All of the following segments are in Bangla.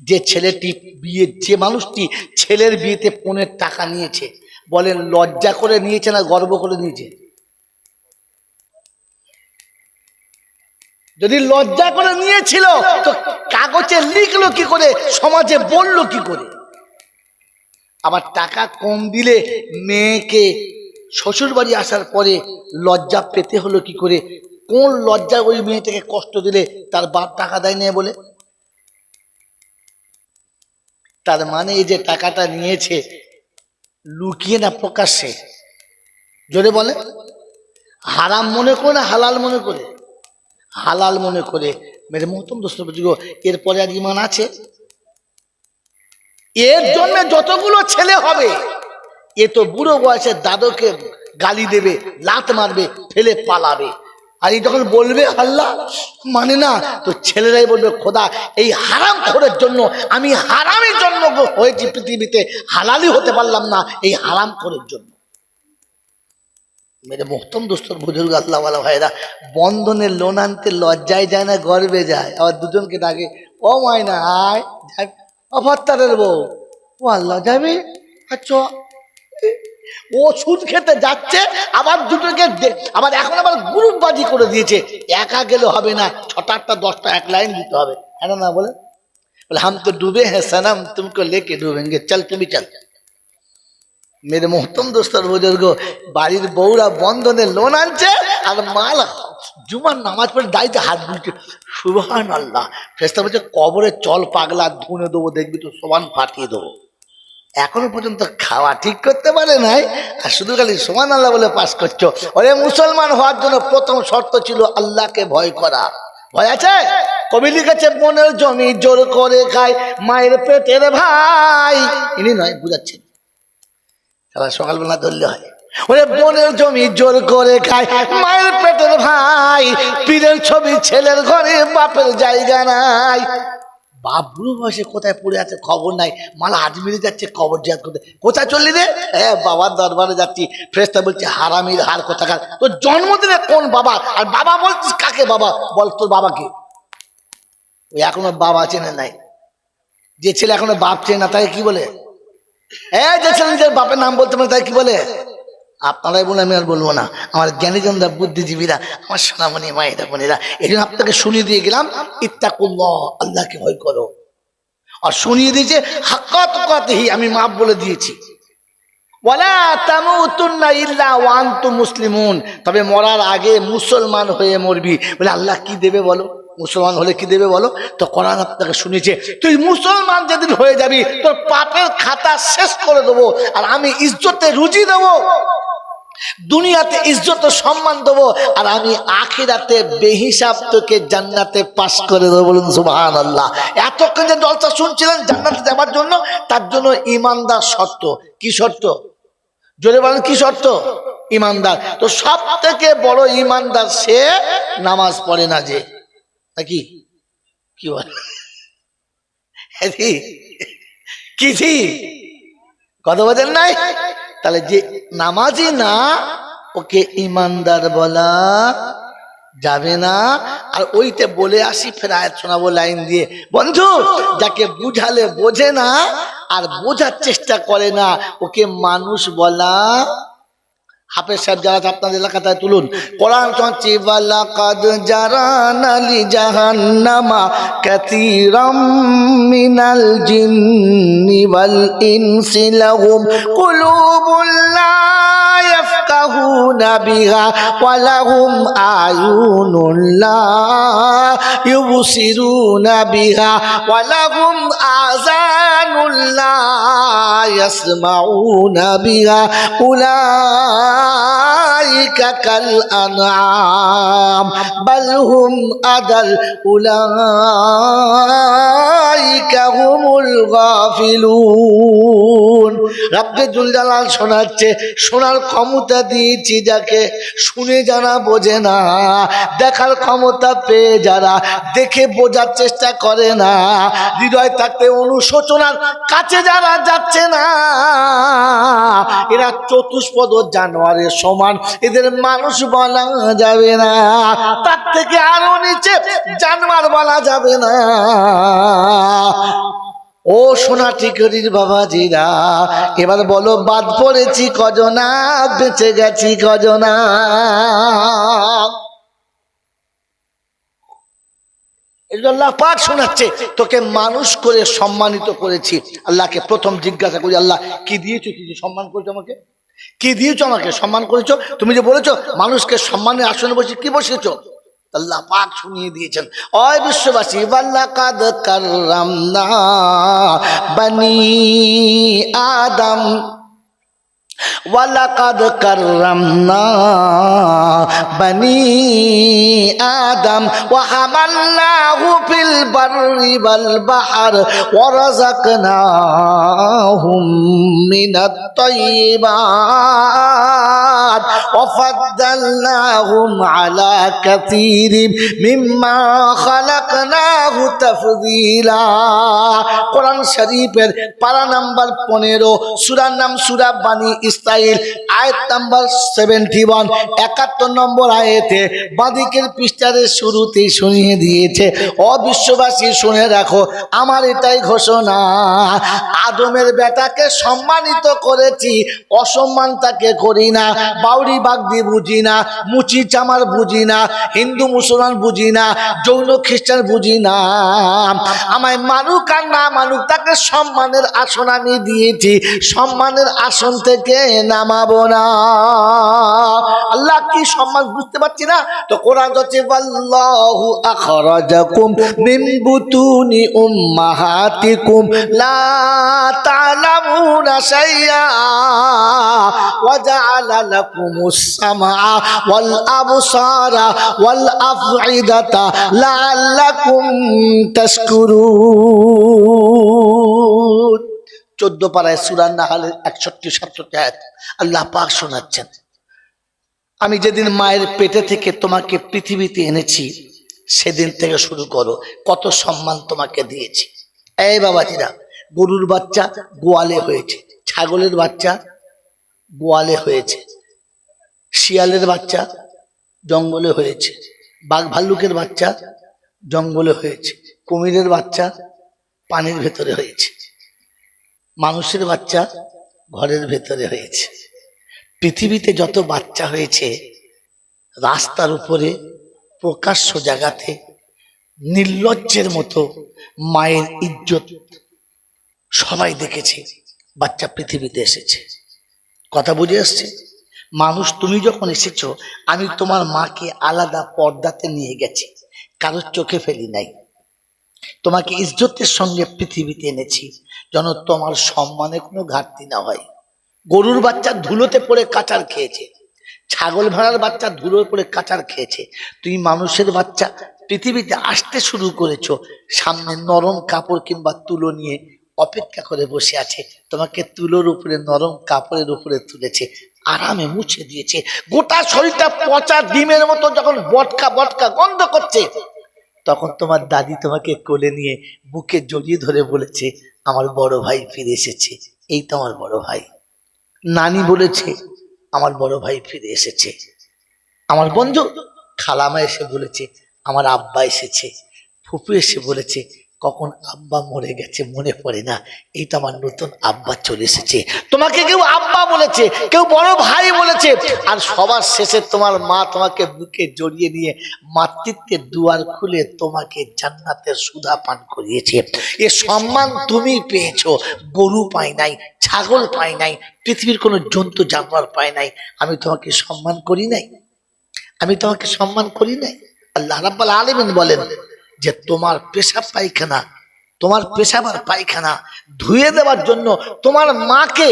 যে ছেলেটি বিয়ে, যে মানুষটি ছেলের বিয়েতে পণের টাকা নিয়েছে, বলেন লজ্জা করে নিয়েছে না গর্ব করে নিয়েছে? যদি লজ্জা করে নিয়েছিল তো কাগজে লিখলো কি করে, সমাজে বললো কি করে? আবার টাকা কম দিলে মেয়েকে শ্বশুর বাড়ি আসার পরে লজ্জা পেতে হলো কি করে? কোন লজ্জা ওই মেয়েটাকে কষ্ট দিলে তার বাপ টাকা দেয় না বলে? তার মানে এই যে টাকাটা নিয়েছে লুকিয়ে না প্রকাশ্যে, জোরে বলে, হারাম মনে করে না হালাল মনে করে? হালাল মনে করে। মেরে মহতম দোস্ত বুঝিগো, এরপরে আর ইমান আছে? এর জন্য যতগুলো ছেলে হবে, এ তো বুড়ো বয়সে দাদুকে গালি দেবে, লাত মারবে, ফেলে পালাবে। আর এই যখন বলবে আল্লাহ মানে না, তো ছেলেরাই বলবে খোদা এই হারাম খোরের জন্য আমি হারামের জন্য হয়েছি পৃথিবীতে, হালালই হতে পারলাম না এই হারাম খোরের জন্য। মেরে মোহতম দোস্তর বুজুর্গ আল্লাহওয়ালা ভাইরা, বন্ধনের লোন আনতে লজ্জায় যায় না গর্বে যায়। আবার দুজনকে ডাকে, ও মায়না আয়, অফাত্তারের বউ, ও আল্লাহ যাবে, আচ্ছা ও সুদ খেতে যাচ্ছে, আবার দুটোকে আবার এখন আবার গ্রুপবাজি করে দিয়েছে, একা গেলে হবে না, 6টা 8টা 10টা এক লাইন দিতে হবে। হ্যাঁ না বলে, বলে হাম তো ডুবে হ্যাঁ সনম তুমকো লেকে ডুবেঙ্গে, চল তুমি চল। মেরে মোহতম দোস্তর বুজুর্গ, বাড়ির বউরা বন্ধনে লোন আনছে আর মাল জুমার নামাজ পড়ে দাইতে হাত বুলছে, সুবহানাল্লাহ। ফেরেশতা বলছে কবরে চল পাগলা, ধুনে দেবো, দেখবি তো সমান ফাটিয়ে দেবো। এখনো পর্যন্ত খাওয়া ঠিক করতে পারে নাই, আর শুধু খালি সুবহানাল্লাহ বলে পাস করছো। ওরে মুসলমান হওয়ার জন্য প্রথম শর্ত ছিল আল্লাহকে ভয় করা। ভয় আছে? কবি লিখেছে বোনের জমি জোর করে খায় মায়ের পেটের ভাই, ইনি নয়, বুঝাচ্ছেন, সারা সকালবেলা ধরলে হয়। ওরে বোনের জমি জোর করে খায় মায়ের পেটের ভাই, পীরের ছবি ছেলের ঘরে বাপের জায়গা নাই। বাপ বুড়ো বয়সে কোথায় পড়ে আছে খবর নাই, মালা আজমিরে যাচ্ছে কবর জিয়াদ করতে। কোথায় চললি রে? হ্যাঁ বাবার দরবারে যাচ্ছি। ফেরেশতা বলছে হারামির হার কোথাকার, তোর জন্মদিনে কোন বাবা, আর বাবা বলছিস কাকে বাবা? বল তোর বাবাকে। ওই এখনো বাবা চেনে নাই। যে ছেলে এখনো বাপ চেনে না তাকে কি বলে? যে ছেলে নিজের বাপের নাম বলতে পারে তাই কি বলে? আপনারাই বলে, আমি আর বলবো না। আমার জ্ঞানীজনরা, বুদ্ধিজীবীরা, আমার সোনামণি মায়েরা বোনেরা, এই জন্য আপনাকে শুনিয়ে দিয়ে গেলাম ইত্তাকুল্লাহ, আল্লাহকে ভয় করো। আর শুনিয়ে দিয়েছে হাক্কা তুকাতিহি, আমি মাপ বলে দিয়েছি, ওয়ালা তামুতুন্না ইল্লা ওয়া আনতুম মুসলিমুন, তবে মরার আগে মুসলমান হয়ে মরবি। বলে আল্লাহ কি দেবে বলো? মুসলমান হলে কি দেবে বলো? তো কোরআন আপনাকে শুনিয়েছে তুই মুসলমান যেদিন হয়ে যাবি তোর পাপের খাতা শেষ করে দেবো, আর আমি ইজ্জতে রুজি দেবো, দুনিয়াতে ইজ্জত সম্মান দেবো, আর আমি আখিরাতে বেহিসাব তোকে জান্নাতে পাস করে দেবো। বলুন সুবহানাল্লাহ। এতক্ষণ যে জলসা শুনছিলেন জান্নাতে যাবার জন্য, তার জন্য ইমানদার শর্ত। কি শর্ত? জোরে বলেন কি শর্ত? ইমানদার। তো সব থেকে বড় ইমানদার সে নামাজ পড়ে না যে, নাকি কি বল কি কথা বলেন নাই? তাহলে যে নামাজি না ওকে ইমানদার বলা যাবে না। আর ওইটা বলে আসি, ফের আয়াত শোনাবো লাইন দিয়ে। বন্ধু, যাকে বুঝালে বোঝে না আর বোঝার চেষ্টা করে না, ওকে মানুষ বলা। হাফেজ সাহেব যারা আপনাদের এলাকাতে তুলুন, কোরআন চলছে ওয়ালাকাদ জারানা লি জাহান্নামা কাসীরাম মিনাল জিন্নি ওয়াল ইনসি লাহুম কুলুবুল লা ইয়াফকাহুনা বিহা ওয়া লাহুম আয়ুনুন লা ইউবসিরুনা বিহা ওয়া লাহুম আযানুন লা ইয়াসমাউনা বিহা উলাইকা কাল আনআম বাল হুম আদাল উলাইকা হুমুল গাফিলুন। রব্বে জুল জালাল শোনাচ্ছে, শোনার ক্ষমতা দিয়েছি যাকে, শুনে যারা বোঝে না, দেখার ক্ষমতা পেয়ে যারা দেখে বোঝার চেষ্টা করে না, হৃদয় থাকতে অনুশোচনার কাছে যারা যাচ্ছে না, এরা চতুষ্পদ জানোয়ারের সমান, এদের মানুষ বলা যাবে না, তার থেকে আরো নিচে জানোয়ার বলা যাবে না। ও সোনা টিকরির বাবাজিরা, এবার বলো বাদ পড়েছি কজনা, বেঁচে গেছি কজনা। আল্লাহ পাক শোনাচ্ছে, তোকে মানুষ করে সম্মানিত করেছি। আল্লাহকে প্রথম জিজ্ঞাসা করি, আল্লাহ কি দিয়েছো, কি সম্মান করেছো আমাকে, কি দিয়েছো আমাকে, সম্মান করেছো? তুমি যে বলেছো মানুষকে সম্মানের আসনে বসে, কি বসেছো? আল্লাহ পাক শুনিয়ে দিয়েছেন, ওই বিশ্ববাসী, ওয়ালাকাদ কাররামনা বনি আদম, ওয়ালাকাদ কাররামনা বনি আদম ওয়া হামালনাহু ফিল বাররি ওয়াল বাহর ওয়া রাযাকনাহুম মিনাত তাইয়্যিবাত ওয়া ফাদ্দালনাহুম আলা কাসীরিম মিম্মা খালাকনাহু তাফদীলা। কোরআন শরীফের পারা নাম্বার 15, সূরার নাম সূরা বানী ইসরাইল, আয়াত নাম্বার 71, 71 নম্বর আয়াতে বাদিকের পৃষ্ঠার শুরুতেই শুনিয়ে দিয়েছে, ও বিশ্ববাসী শুনে রাখো, আমার এটাই ঘোষণা, আদমের বেটাকে সম্মানিত করেছি, অসম্মান তাকে করি না। বাউরি বাগদি বুঝি না, মুচি চামার বুঝি না, হিন্দু মুসলমান বুঝি না, যৌন খ্রিস্টান বুঝি না। আমায় মানুক আর না মানুক, তাকে সম্মানের আসন আমি দিয়েছি, সম্মানের আসন থেকে নামাবো না। আল্লাহ কি সম্মান বুঝতে পারছি না তো কোরআন হচ্ছে, আল্লাহু আখরাজাকুম মিন বুতুনি উম্মাহাতিকুম লা তা'লামুনা শাইআ ওয়া জাআলা লাকুমুস সামআ ওয়াল আবসারা ওয়াল আফইদাতা লাআল্লাকুম তাশকুরুন। 14 পারায় সূরা নাহলের 61-67 আয়াত আল্লাহ পাক শোনাচ্ছেন, আমি যেদিন মায়ের পেটে থেকে তোমাকে পৃথিবীতে এনেছি সেদিন থেকে শুরু করো, কত সম্মান তোমাকে দিয়েছি। এই বাবাজিরা, গরুর বাচ্চা গোয়ালে হয়েছে, ছাগলের বাচ্চা গোয়ালে হয়েছে, শিয়ালের বাচ্চা জঙ্গলে হয়েছে, বাঘ ভাল্লুকের বাচ্চা জঙ্গলে হয়েছে, কুমিরের বাচ্চা পানির ভেতরে হয়েছে, মানুষের বাচ্চা ঘরের ভেতরে হয়েছে। পৃথিবীতে যত বাচ্চা হয়েছে, রাস্তার উপরে প্রকাশ্য জায়গাতে নির্লজ্জের মতো মায়ের ইজ্জত সবাই দেখেছে, বাচ্চা পৃথিবীতে এসেছে। কথা বুঝে আসছে? মানুষ, তুমি যখন এসেছো, আমি তোমার মাকে আলাদা পর্দাতে নিয়ে গেছি, কারোর চোখে ফেলি নাই, তোমাকে ইজ্জতের সঙ্গে পৃথিবীতে এনেছি যেন তোমার সম্মানে কোনো ঘাটতি না হয়। গরুর বাচ্চা ধুলোতে পড়ে কাচার খেয়েছে, ছাগল ভেড়ার বাচ্চা ধুলোয় পড়ে কাচার খেয়েছে, তুমি মানুষের বাচ্চা পৃথিবীতে আসতে শুরু করেছো, সামনে নরম কাপড় কিংবা তুলো নিয়ে অপেক্ষা করে বসে আছে, তোমাকে তুলোর উপরে নরম কাপড়ের উপরে তুলেছে, আরামে মুছে দিয়েছে, গোটা শরীরটা পচা ডিমের মতো যখন বটকা বটকা গন্ধ করছে, তখন তোমার দাদি তোমাকে কোলে নিয়ে বুকে জড়িয়ে ধরে বলেছে, আমার বড় ভাই ফিরে এসেছে, এই তো আমার বড় ভাই। নানি বলেছে, আমার বড় ভাই ফিরে এসেছে। আমার বন্ধু খালামা এসে বলেছে, আমার আব্বা এসেছে। ফুপু এসে বলেছে, কখন আব্বা মরে গেছে মনে পড়ে না, এই তো আমার নতুন আব্বা চলে এসেছে। তোমাকে কেউ আব্বা বলেছে, কেউ বড় ভাই বলেছে, আর সবার শেষে তোমার মা তোমাকে বুকে জড়িয়ে নিয়ে মাতৃত্বের দুয়ার খুলে তোমাকে জান্নাতের সুধা পান করিয়েছে। এ সম্মান তুমি পেয়েছো, গরু পাই নাই, ছাগল পাই নাই, পৃথিবীর কোনো জন্তু জানোয়ার পাই নাই। আমি তোমাকে সম্মান করি নাই, আমি তোমাকে সম্মান করি নাই। আল্লাহ রাব্বুল আলামিন বলেন যে তোমার পেশাব পায়খানা, তোমার পেশাব আর পায়খানা ধুয়ে দেওয়ার জন্য তোমার মাকে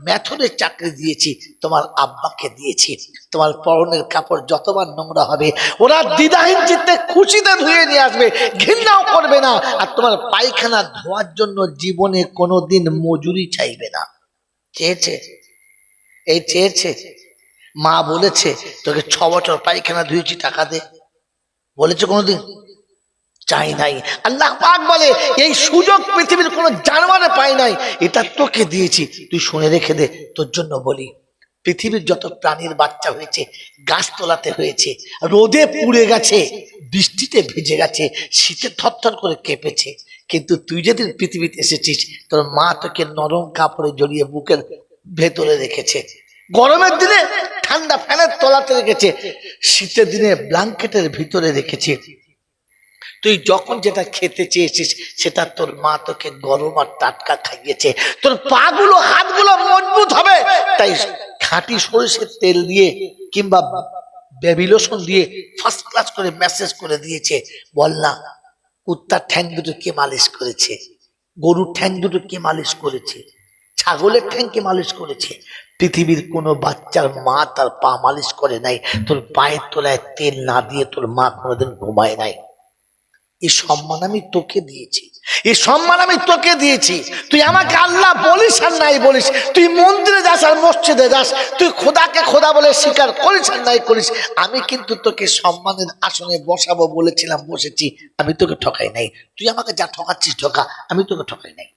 মেথডের চাকরি দিয়েছি, তোমার আব্বাকে দিয়েছি। তোমার পরনের কাপড় যতবার নোংরা হবে ওরা দ্বিধাহীন চিত্তে খুশিতে ধুয়ে নিয়ে আসবে, ঘৃণাও করবে না। আর তোমার পায়খানা ধোয়ার জন্য জীবনে কোনোদিন মজুরি চাইবে না। চেয়েছে? এই চেয়েছে? মা বলেছে তোকে 6 বছর পায়খানা ধুয়েছি, টাকা দে, বলেছে কোনোদিন? চাই নাই। আল্লাহ পাক বলে এই সুযোগ পৃথিবীর কোনো জানোয়ারে পায় নাই, এটা তোকে দিয়েছি, তুই শুনে রেখে দে। তোর জন্য বলি, পৃথিবীর যত প্রাণীর বাচ্চা হয়েছে, গাছতলাতে হয়েছে, রোদে পুড়ে গেছে, বৃষ্টিতে ভিজে গেছে, শীতে থরথর করে কেঁপেছে, কিন্তু তুই যেদিন পৃথিবীতে এসেছিস তোর মা তোকে নরম কাপড়ে জড়িয়ে বুকের ভেতরে রেখেছে, গরমের দিনে ঠান্ডা ফ্যানের তলাতে রেখেছে, শীতের দিনে ব্ল্যাঙ্কেটের ভিতরে রেখেছে। তুই যখন যেটা খেতে চেয়েছিস সেটা তোর মা তোকে গরম আর টাটকা খাইয়েছে। তোর পাগুলো হাতগুলো মজবুত হবে, তাই খাঁটি সরিষার তেল দিয়ে কিংবা বেবি লোশন দিয়ে ফার্স্ট ক্লাস করে মেসেজ করে দিয়েছে। বল না, কুত্তার ঠ্যাং দুটো কে মালিশ করেছে? গরুর ঠ্যাং দুটো কে মালিশ করেছে? ছাগলের ঠ্যাং কে মালিশ করেছে? পৃথিবীর কোনো বাচ্চার মা তার পা মালিশ করে নাই। তোর পায়ের তলায় তেল না দিয়ে তোর মা কোনোদিন ঘুমায় নাই। এই সম্মান আমি তোকে দিয়েছি, এই সম্মান আমি তোকে দিয়েছি। তুই আমাকে আল্লাহ বলিস আর নাই বলিস, তুই মন্দিরে যাস আর মসজিদে যাস, তুই খোদাকে খোদা বলে স্বীকার করিস আর নাই করিস, আমি কিন্তু তোকে সম্মানের আসনে বসাবো বলেছিলাম, বসেছি। আমি তোকে ঠকাই নাই। তুই আমাকে যা ঠকাচ্ছিস ঠকা, আমি তোকে ঠকাই নাই।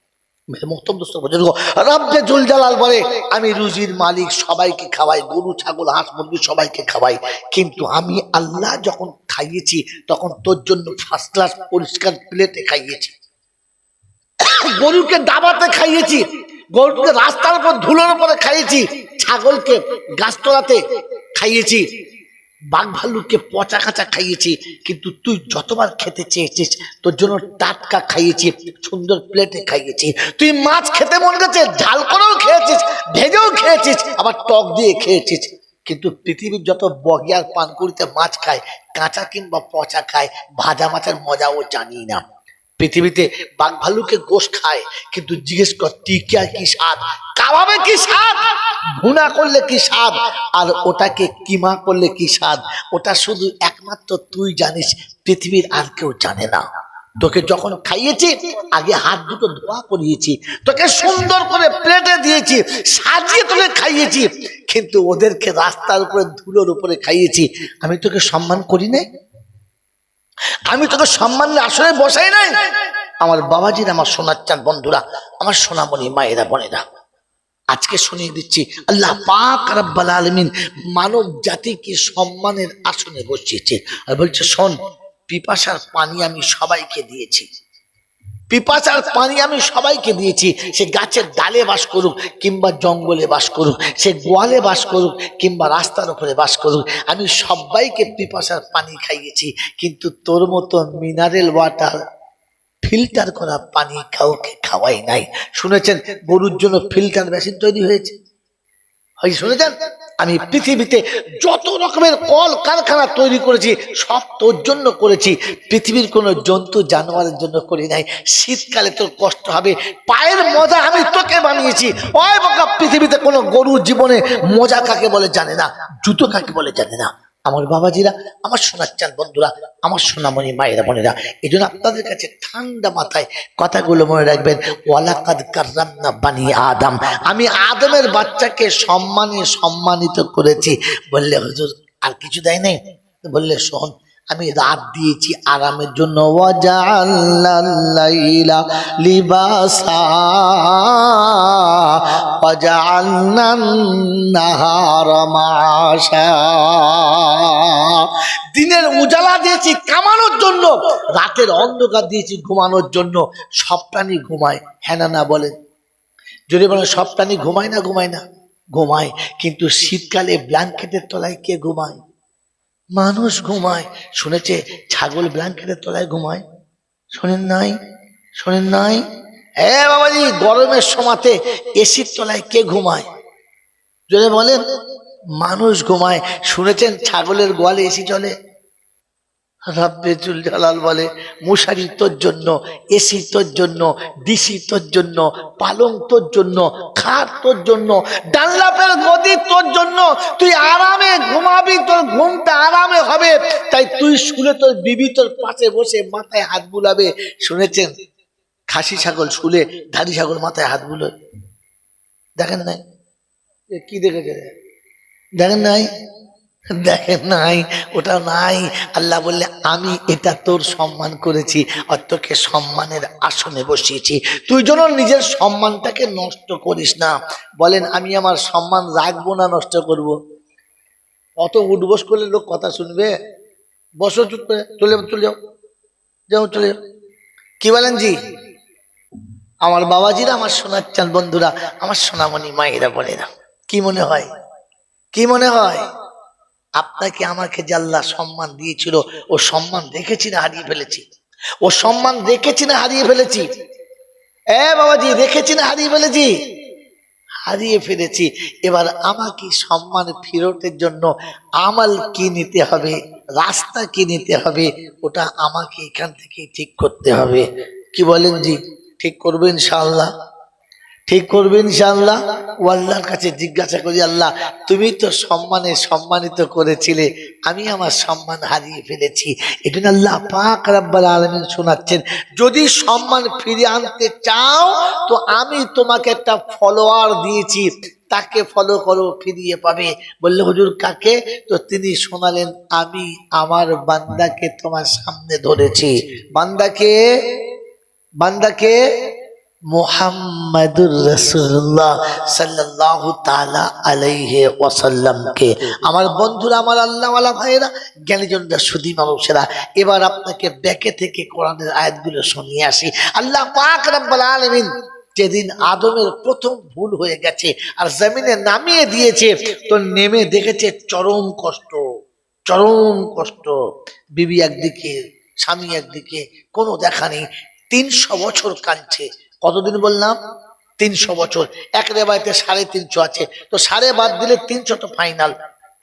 রব্বে জুল জালাল বলে, আমি রুজির মালিক, সবাইকে খাওয়াই, গরু ছাগল হাঁস মুরগি সবাইকে খাওয়াই, কিন্তু আমি আল্লাহ যখন খাইয়েছি তখন তোর জন্য ফার্স্ট ক্লাস পরিষ্কার প্লেটে খাইয়েছি, গরুকে দাবাতে খাইয়েছি, গরুকে রাস্তার উপর ধুলোর উপরে খাইয়েছি, ছাগলকে গাছতলাতে খাইয়েছি, বাঘ ভাল্লুককে পচা কাঁচা খাইয়েছি। কিন্তু তুই যতবার খেতে চেয়েছিস তোর জন্য টাটকা খাইয়েছি, সুন্দর প্লেটে খাইয়েছি। তুই মাছ খেতে মন গেছে, ঝাল করেও খেয়েছিস, ভেজেও খেয়েছিস, আবার টক দিয়ে খেয়েছিস। কিন্তু পৃথিবীর যত বগিয়ার পানকুড়িতে মাছ খায়, কাঁচা কিংবা পচা খায়, ভাজা মাছের মজাও জানি না। পৃথিবীতে বাঘ ভাল্লুকে গোশ খায়, কিন্তু জিজ্ঞেস কর টিকিয়া কি স্বাদ, কাবাবে কি স্বাদ, ভুনা করলে কি স্বাদ, আর ওটাকে কিমা করলে কি স্বাদ, ওটা শুধু একমাত্র তুই জানিস, পৃথিবীর আর কেউ জানে না। তোকে যখন খাইয়েছি আগে হাত দুটো ধোয়া করিয়েছি, তোকে সুন্দর করে প্লেটে দিয়েছি, সাজিয়ে তোকে খাইয়েছি, কিন্তু ওদেরকে রাস্তার উপরে ধুলোর উপরে খাইয়েছি। আমি তোকে সম্মান করি নাই? আমি তোকে সম্মান আসলে বসাই নাই? আমার বাবাজির, আমার সোনার চাঁদ বন্ধুরা, আমার সোনামণি মায়েরা বোনেরা, আজকে শুনিয়ে দিচ্ছি, আল্লাহ পাক রব্বুল আলামিন মানব জাতিকে সম্মানের আসনে বসিয়েছে। আর বলছে, শোন, পিপাসার পানি আমি সবাইকে দিয়েছি, পিপাসার পানি আমি সবাইকে দিয়েছি। সে গাছের ডালে বাস করুক কিংবা জঙ্গলে বাস করুক, সে গোয়ালে বাস করুক কিংবা রাস্তার উপরে বাস করুক, আমি সবাইকে পিপাসার পানি খাইয়েছি। কিন্তু তোর মতো মিনারেল ওয়াটার, ফিল্টার করা পানি কাউকে খাওয়াই নাই। শুনেছেন গরুর জন্য ফিল্টার মেশিন তৈরি হয়েছে? শুনেছেন? আমি পৃথিবীতে যত রকমের কল কারখানা তৈরি করেছি সব তোর জন্য করেছি, পৃথিবীর কোনো জন্তু জানোয়ারের জন্য করি নাই। শীতকালে তোর কষ্ট হবে, পায়ের মজা আমি তোকে বানিয়েছি। ওই বাবা, পৃথিবীতে কোনো গরু জীবনে মজা কাকে বলে জানে না, জুতো কাকে বলে জানে না। আমার বাবাজিরা, আমার সোনার চাঁদ বন্ধুরা, আমার সোনামণি মায়েরা বোনেরা, এই জন্য আপনাদের কাছে ঠান্ডা মাথায় কথাগুলো মনে রাখবেন। ওয়ালাকাদ কাররামনা বানি আদম, আমি আদমের বাচ্চাকে সম্মানিত করেছি। বললে হুজুর আর কিছু দেয় নাই? বললে শোন, আমি রাত দিয়েছি আরামের জন্য, ওয়াজআলনাল লাইলা লিবাসা ওয়াজআলনান নাহারা মাআশা, দিনের উজালা দিয়েছি কামানোর জন্য, রাতের অন্ধকার দিয়েছি ঘুমানোর জন্য। সব প্রাণী ঘুমায়, হ্যাঁ না বলেন? যদি বলেন সব প্রাণী ঘুমায় না? ঘুমায় না? ঘুমায়। কিন্তু শীতকালে ব্ল্যাঙ্কেটের তলায় কে ঘুমায়? মানুষ ঘুমায়। শুনেছে ছাগল ব্ল্যাঙ্কেটের তলায় ঘুমায়? শোনেন নাই? শোনেন নাই? বাবাজি, গরমের সময়তে এসির তলায় কে ঘুমায়? যদি বলেন মানুষ ঘুমায়। শুনেছেন ছাগলের গোয়ালে এসি চলে? রব্বে জুল জালাল বলে, মশারি তোর জন্য, এসি তোর জন্য, ডিসি তোর জন্য, পালং তোর জন্য, খাট তোর জন্য, ডানলাপের গদি তোর জন্য। তুই আরামে ঘুমাবি, তোর ঘুমটা আরামে হবে। তাই তুই শুলে তোর বিবি তোর পাশে বসে মাথায় হাত বুলাবে। শুনেছেন খাসি ছাগল শুলে ধাড়ি ছাগল মাথায় হাত বুলোয়? দেখেন নাই? কি দেখেছে? দেখেন নাই? দেখেন নাই? ওটা নাই। আল্লাহ বললে, আমি এটা তোর সম্মান করেছি আর তোকে সম্মানের আসনে বসিয়েছি। তুই যেন নিজের সম্মানটাকে নষ্ট করিস না। বলেন, আমি আমার সম্মান রাখবো না নষ্ট করব? অত উঠবোস করলে লোক কথা শুনবে? বসো চুপ করে, চলে যাও, যাও চলে যাও। কি বলেন জি? আমার বাবাজিরা, আমার সোনার চাঁদ বন্ধুরা, আমার সোনামণি মায়েরা বলে না, কি মনে হয়, কি মনে হয় আপনাকে আমাকে যে আল্লাহ সম্মান দিয়েছিল, ও সম্মান রেখেছি না হারিয়ে ফেলেছি? ও সম্মান রেখেছি না হারিয়ে ফেলেছি? বাবাজি, রেখেছি না হারিয়ে ফেলেছি? হারিয়ে ফেলেছি। এবার আমাকে সম্মান ফেরতের জন্য আমাল কি নিতে হবে, রাস্তা কি নিতে হবে, ওটা আমাকে এখান থেকে ঠিক করতে হবে। কি বলেন জি? ঠিক করবেন ইনশাআল্লাহ? ঠিক করবেন ইনশাআল্লাহ? ও আল্লাহর কাছে জিজ্ঞাসা করি, আল্লাহ তুমি তো সম্মানে সম্মানিত করেছিলে, আমি আমার সম্মান হারিয়ে ফেলেছি। এটা আল্লাহ পাক রব্বুল আলামিন শোনাচ্ছেন, যদি সম্মান ফিরিয়ে আনতে চাও তো আমি তোমাকে একটা ফলোয়ার দিয়েছি, তাকে ফলো করো, ফিরিয়ে পাবে। বললে হুজুর কাকে? তো তিনি শোনালেন, আমি আমার বান্দাকে তোমার সামনে ধরেছি। বান্দাকে? বান্দাকে মুহাম্মাদুর রাসূলুল্লাহ সাল্লাল্লাহু তাআলা আলাইহি ওয়াসাল্লামকে। আমার বন্ধুরা, আমার আল্লাহওয়ালা ভাইয়েরা, জ্ঞানীজনরা, সুধী মানুষেরা, এবার আপনাকে ব্যাকে থেকে কোরআনের আয়াতগুলো শুনিয়ে আসি। আল্লাহ পাক রব্বুল আলামিন যেদিন আদমের প্রথম ভুল হয়ে গেছে আর জমিনে নামিয়ে দিয়েছে, তো নেমে দেখেছে চরম কষ্ট, চরম কষ্ট। বিবি একদিকে, স্বামী একদিকে, কোনো দেখা নেই। 300 বছর কাঁদছে। কতদিন বললাম? 300 বছর। এক রেবাইতে 350 আছে, তো 3.5 বাদ দিলে 300 তো ফাইনাল।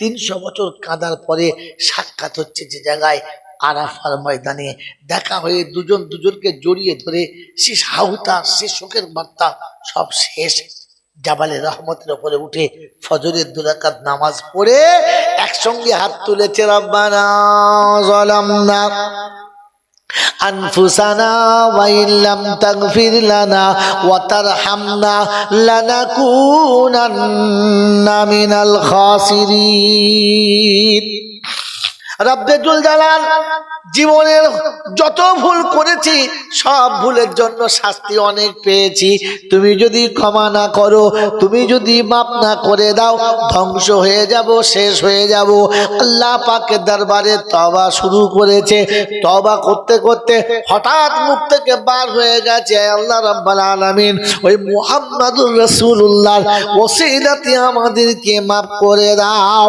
300 বছর কাঁদার পরে সাক্ষাৎ হচ্ছে যে জায়গায়, আরাফার ময়দানে দেখা হয়ে দুজন দুজনকে জড়িয়ে ধরে শেষ হাউতা, শেষ শোকের বার্তা সব শেষ। জাবালে রহমতের উপরে উঠে ফজরের 2 রাকাত নামাজ পড়ে একসঙ্গে হাত তুলেছে, রব্বানা যালামনা আনফুসানা ওয়া ইল্লাম তাগফির লানা ওয়া তারহামনা লানাকুনান্না মিনাল খাসিরিন। রব্বে জুল জালাল, জীবনের যত ভুল করেছি সব ভুলের জন্য শাস্তি অনেক পেয়েছি, তুমি যদি ক্ষমা না করো, তুমি যদি মাফ না করে দাও, ধ্বংস হয়ে যাব, শেষ হয়ে যাব। আল্লাহ পাকের দরবারে তওবা শুরু করেছে। তওবা করতে করতে হঠাৎ মুখ থেকে বার হয়ে গেছে, আল্লাহ রাব্বুল আলামিন ওই মুহাম্মাদুর রাসূলুল্লাহর ওসিলাতে আমাদেরকে মাফ করে দাও।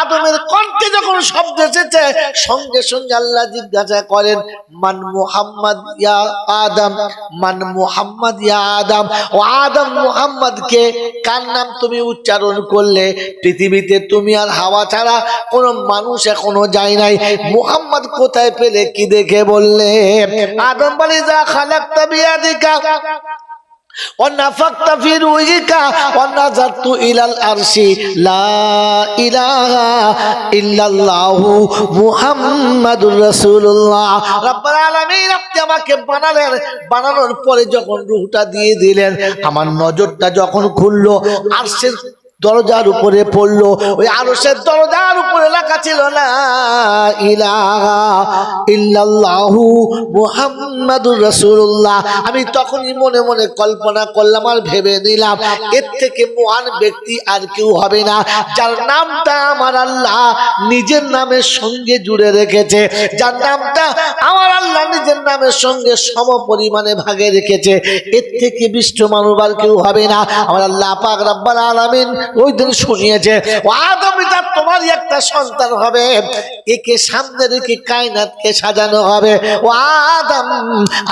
আদমের কণ্ঠে যখন শব্দ এসেছে, সঙ্গে সঙ্গে আল্লাহ জিজ্ঞাসা করেন, মান মুহাম্মদ ইয়া আদম, মান মুহাম্মদ ইয়া আদম। ও আদম, মুহাম্মদকে কার নাম তুমি উচ্চারণ করলে? পৃথিবীতে তুমি আর হাওয়া ছাড়া কোনো মানুষ এখনো যায় নাই, মুহাম্মদ কোথায় পেলে, কি দেখে বললে? আদম বলে, যা খালাকতা বিয়াদিকা ونفخت في روحك ونظرت إلى العرش لا إله إلا الله محمد رسول الله। রব্বুল আলামিন আপনি আমাকে বানালেন, বানানোর পরে যখন রূহটা দিয়ে দিলেন, আমার নজরটা যখন খুললো, আরশের দরজার উপরে পড়লো। ওই আরশের দরজার উপরে লেখা ছিল, লা ইলাহা ইল্লাল্লাহু মুহাম্মাদুর রাসূলুল্লাহ। আমি তখনই মনে মনে কল্পনা করলাম আর ভেবে নিলাম, এর থেকে মহান ব্যক্তি আর কেউ হবে না, যার নামটা আমার আল্লাহ নিজের নামের সঙ্গে জুড়ে রেখেছে, যার নামটা আমার আল্লাহ নিজের নামের সঙ্গে সম পরিমাণে ভাগে রেখেছে। এর থেকে বিষ্ট মানব আর কেউ হবে না। আমার আল্লাহ পাক রব্বুল আলামিন ওই দিন শুনিয়েছে, ও আদম, এটা তোমারই একটা সন্তান হবে, একে সামনে রেখে কায়নাতকে সাজানো হবে। ও আদম,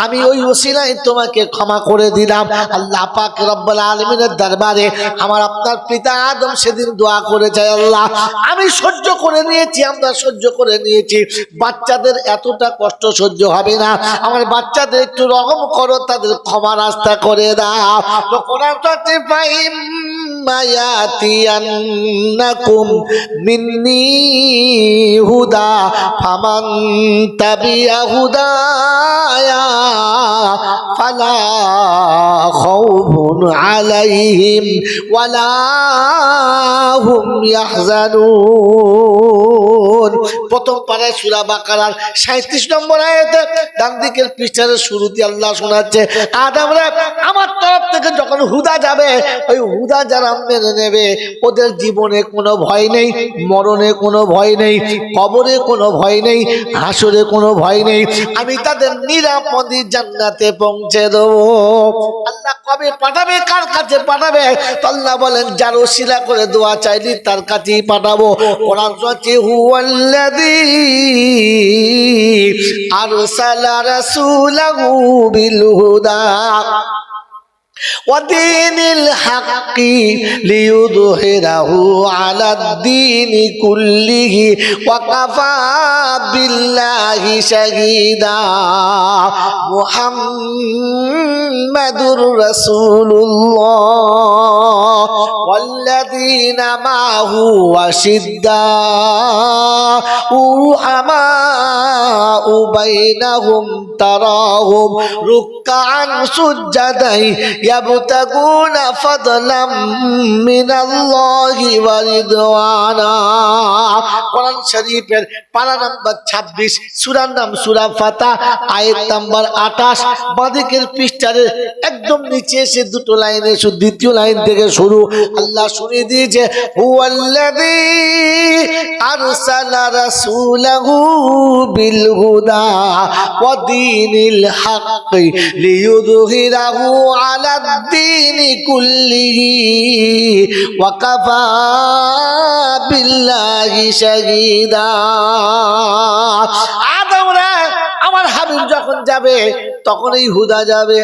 আমি ওই ওসিলায় তোমাকে ক্ষমা করে দিলাম। আল্লাহ পাক রব্বুল আলামিনের দরবারে আমার আপনার পিতা আদম সেদিন দোয়া করেছে, আল্লাহ আমি সহ্য করে নিয়েছি, আমরা সহ্য করে নিয়েছি, বাচ্চাদের এতটা কষ্ট সহ্য হবে না, আমার বাচ্চাদের একটু রহম করো, তাদের ক্ষমা রাস্তা করে দাও। তো কোরআন তো পাইম মায়াতিয়ান্নাকুম মিন্নি হুদা ফামান তাবিয়া হুদায়া ফালা খাউফুন আলাইহিম ওয়ালা হুম ইয়াহজানুন। প্রথম পারায় সূরা বাকারার 37 নম্বর আয়াতে ডান দিকের পৃষ্ঠার শুরুতে আল্লাহ শোনাচ্ছে, আদম রে, আমার তরফ থেকে যখন যখন হুদা যাবে, ওই হুদা যারা মেনে নেবে ওদের জীবনে কোনো ভয় নেই, মরণে কোনো ভয় নেই, কবরে কোনো ভয় নেই, হাসরে কোনো ভয় নেই। আমি তাদের নিরাপদে জান্নাতে পৌঁছে দেবো। আল্লাহ কবে পাঠাবে, কার কাছে পাঠাবে? তো আল্লাহ বলেন যার ওসিলা করে দোয়া চাইলি তার কাছেই পাঠাবো। কোরআন বলছে হুয়াল্লাযী আরসালা রাসূলাহু বিল হুদা ودين الحق ليظهره على الدين كله وكفى بالله شهيدا محمد رسول الله والذين معه أشداء رحماء بينهم تراهم ركعا سجدا يبتغون فضلا من الله ورضوانا। কোরআন শরীফের পারা নাম্বার 26, সূরার নাম সূরা ফাতা, আয়াত নাম্বার 28, বাঁদিকের পৃষ্ঠার একদম নিচে এসে দুটো লাইনে, দ্বিতীয় লাইন থেকে শুরু। আল্লাহ শুনিয়ে দিয়েছে হুয়াল্লাযী আরসালা রাসূলাহু বিল হুদা ওয়া দীনিল হাক্কি লিইয়ুযহিরাহু আলা الدين كله وكفى بالله شهيدا। আমার হাবিব যখন যাবে তখন এই হুদা যাবে,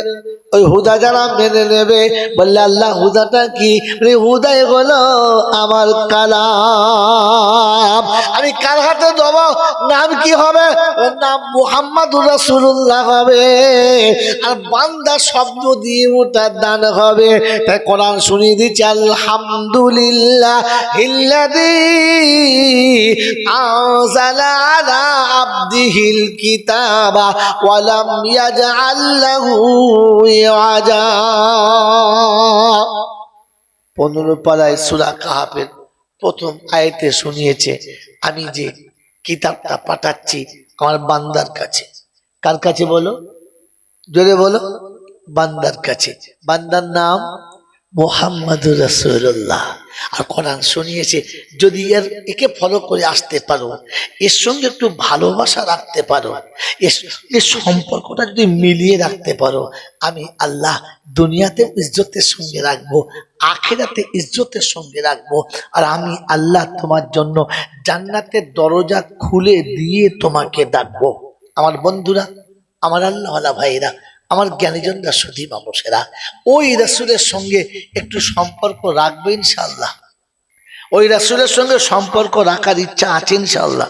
ওই হুদা যারা মেনে নেবে বললে আল্লাহ হুদাটা কি? হুদাই হলো আমার কালাম। আমি কার হাতে দেব? নাম কি হবে? নাম মুহাম্মাদুর রাসূলুল্লাহ হবে। আর বান্দা শব্দ দিয়ে ওটার দান হবে। তাই কোরআন শুনিয়ে দিচ্ছে আলহামদুলিল্লাহ ইল্লাযী আনজালা আলা আবদিহিল কিতাবা ওয়া লাম ইয়াজআল লাহু ইওয়াজা। 15 পারায় সূরা কাহাফের প্রথম আয়াতে শুনিয়েছে আমি যে কিতাবটা পাঠাচ্ছি আমার বান্দার কাছে। কার কাছে বলো? জোরে বলো। বান্দার কাছে। বান্দার নাম মুহাম্মাদুর রাসূলুল্লাহ। আর কোরআন শুনিয়েছে যদি একে ফলো করে আসতে পারো, এর সঙ্গে একটু ভালোবাসা রাখতে পারো, এর সম্পর্কটা যদি মিলিয়ে রাখতে পারো, আমি আল্লাহ দুনিয়াতে ইজ্জতের সঙ্গে রাখবো, আখিরাতে ইজ্জতের সঙ্গে রাখবো। আর আমি আল্লাহ তোমার জন্য জান্নাতের দরজা খুলে দিয়ে তোমাকে ডাকবো। আমার বন্ধুরা, আমার আল্লাহওয়ালা ভাইরা, আমার জ্ঞানীজনরা, সুধী মানুষেরা, ওই রাসূলের সঙ্গে একটু সম্পর্ক রাখবে ইনশাআল্লাহ। ওই রাসূলের সঙ্গে সম্পর্ক রাখার ইচ্ছা আছে ইনশাআল্লাহ।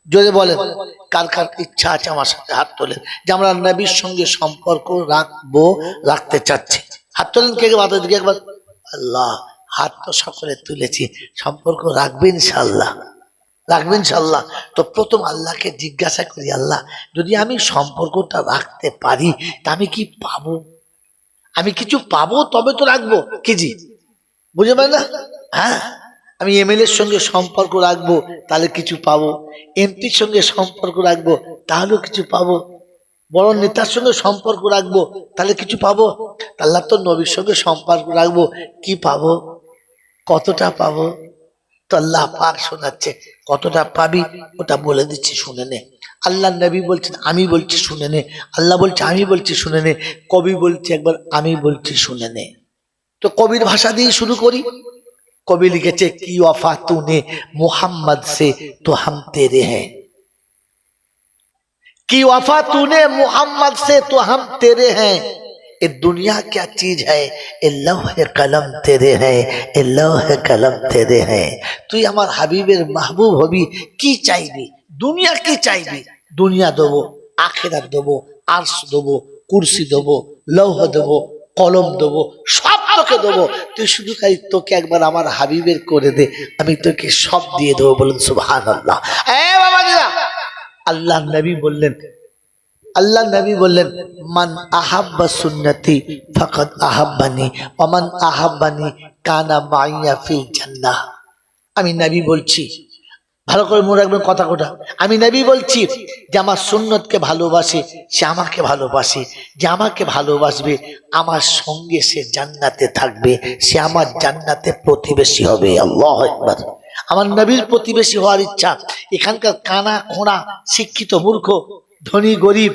যদি বলেন কার কার ইচ্ছা আছে আমার সাথে হাত তোলেন যে আমরা নবীর সঙ্গে সম্পর্ক রাখবো, রাখতে চাচ্ছি। হাত তোলেন কে কে? বাদ দিকে একবার। আল্লাহ, হাত তো সকলে তুলেছি। সম্পর্ক রাখবে ইনশাআল্লাহ, রাখবে ইনশাআল্লাহ। তো প্রথম আল্লাহকে জিজ্ঞাসা করি, আল্লাহ যদি আমি সম্পর্কটা রাখতে পারি তা আমি কি পাবো? আমি কিছু পাবো তবে তো রাখবো। কি জি বুঝে পাই না? হ্যাঁ, আমি এমএলএর সঙ্গে সম্পর্ক রাখবো তাহলে কিছু পাবো, এমপির সঙ্গে সম্পর্ক রাখবো তাহলেও কিছু পাবো, বড় নেতার সঙ্গে সম্পর্ক রাখবো তাহলে কিছু পাবো। আল্লাহ তো নবীর সঙ্গে সম্পর্ক রাখবো, কি পাবো? কতটা পাবো? তো আল্লাহ পাক শোনাচ্ছে কতটা পাবি ওটা বলে দিচ্ছি, শুনে নে। আল্লাহ নবী বলছেন আমি বলছি শুনে নে, আল্লাহ বলছে আমি বলছি শুনে নে, কবি বলছে একবার আমি বলছি শুনে নে। তো কবির ভাষা দিয়ে শুরু করি। কবি লিখেছে কি ওয়াফা তूने मोहम्मद से तो हम तेरे हैं, की वफा तूने मोहम्मद से तो हम तेरे हैं, ये दुनिया क्या चीज है, ये लौह कलम तेरे हैं, ये लौह कलम तेरे हैं। তুই আমার হাবিবের মাহবুব হবি, কি চাইবি? দুনিয়া কি চাইবি? দুনিয়া দেবো, আখিরাত দেবো, আরশ দেবো, কুরসি দেবো, লৌহ দেবো, কলম দেবো, সব তোকে দেবো। তুই শুধু খালি তোকে একবার আমার হাবিবের করে দে, আমি তোকে সব দিয়ে দেবো। বলুন সুবহানাল্লাহ। আল্লাহ নবী বললেন, আল্লাহ নবী বললেন মান আহাব্বা সুন্নতি ফাকাদ আহাব্বানি ওয়া মান আহাব্বানি কানা মাইয়া ফিল জান্নাহ। আমি নবী বলছি ভালো করে মনে রাখবেন কথা কোটা। আমি নবী বলছি যে আমার সুন্নতকে ভালোবাসে সে আমাকে ভালোবাসে, যে আমাকে ভালোবাসবে আমার সঙ্গে সে জান্নাতে থাকবে, সে আমার জান্নাতে প্রতিবেশী হবে। আল্লাহু আকবার। আমার নবীর প্রতিবেশী হওয়ার ইচ্ছা। এখানকার কানা খোঁড়া, শিক্ষিত মূর্খ, ধনী গরিব,